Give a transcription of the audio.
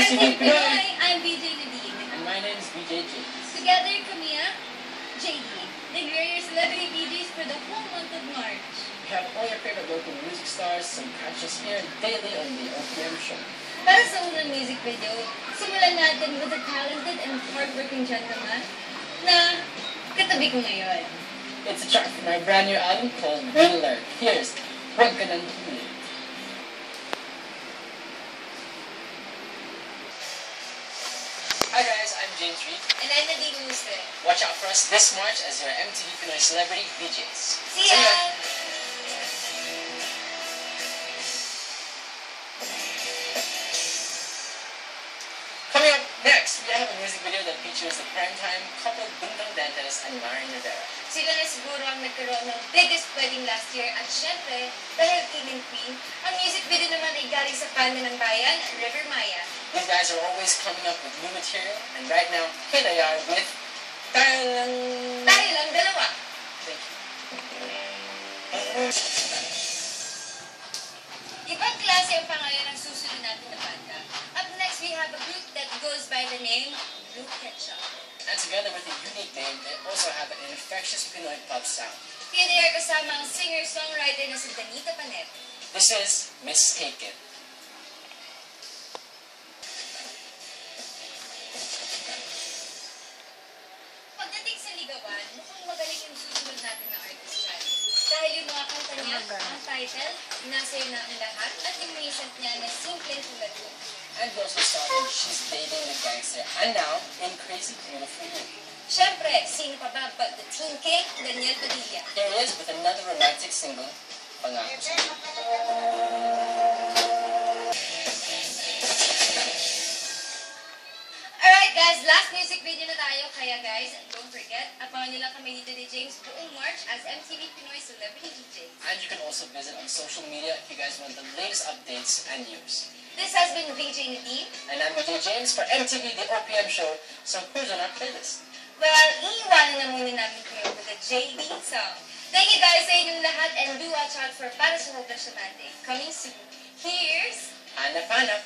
MTV Pinoy! I'm BJ Nadine. And my name is BJ James. Together kami ang JD. And we're your celebrity DJs for the whole month of March. We have all your favorite local music stars, some catches here daily on the OPM show. Para sa unang music video, simulan natin with a talented and hardworking gentleman na katabi ko ngayon. It's a track from my brand new album called Green Alert. Here's Huwag Ka Nang Pumilit. Hi guys, I'm James Reed. And I'm Nadine Muste. Watch out for us this March as your MTV Pinoy Celebrity DJs. See ya! Coming up next, we have a music video that features the primetime couple Bundang Dantes and Marian Rivera. Sila na siguro ang nagkaroon ng biggest wedding last year at syempre, dahil king and queen, ang music video naman ay galing sa banda ng bayan, River Maya. These guys are always coming up with new material, and right now, here they are with Tayo Lang Dalawa. Thank you. Ibang klase ang pangalan ng susunod natin na banda. Up next, we have a group that goes by the name Blue Ketchup. And together with a unique name, they also have an infectious Pinoy pop sound. Here they are kasama ang singer-songwriter na si Danita Panet. This is Mistaken. Pagdating sa ligawan, mukhang magaling yung susunod natin na artist dyan. Dahil yung mga kanta niya, ang title, Inasayo na ang lahat, at yung recent niya na Simple Tulad Mo. And we also started She's Dating the Gangster, and now in Crazy Beautiful You. Siyempre, sino pa ba but the Teen King, Daniel Padilla. Here he is with another romantic single, Pangako Sa'yo. Alright guys, last music video na tayo. Kaya guys, don't forget, abangan nyo lang kami dito ni James buong March as MTV Pinoy Celebrity DJ. And you can also visit on social media if you guys want the latest updates and news. This has been VJ Nadine. And I'm BJ James for MTV The OPM Show. So who's on our playlist? Well, iiwanan na muna namin kayo with the JD song. Thank you guys sa inyong lahat and do watch out for Para sa Hugdas Shamante. Coming soon. Here's Hanap Hanap.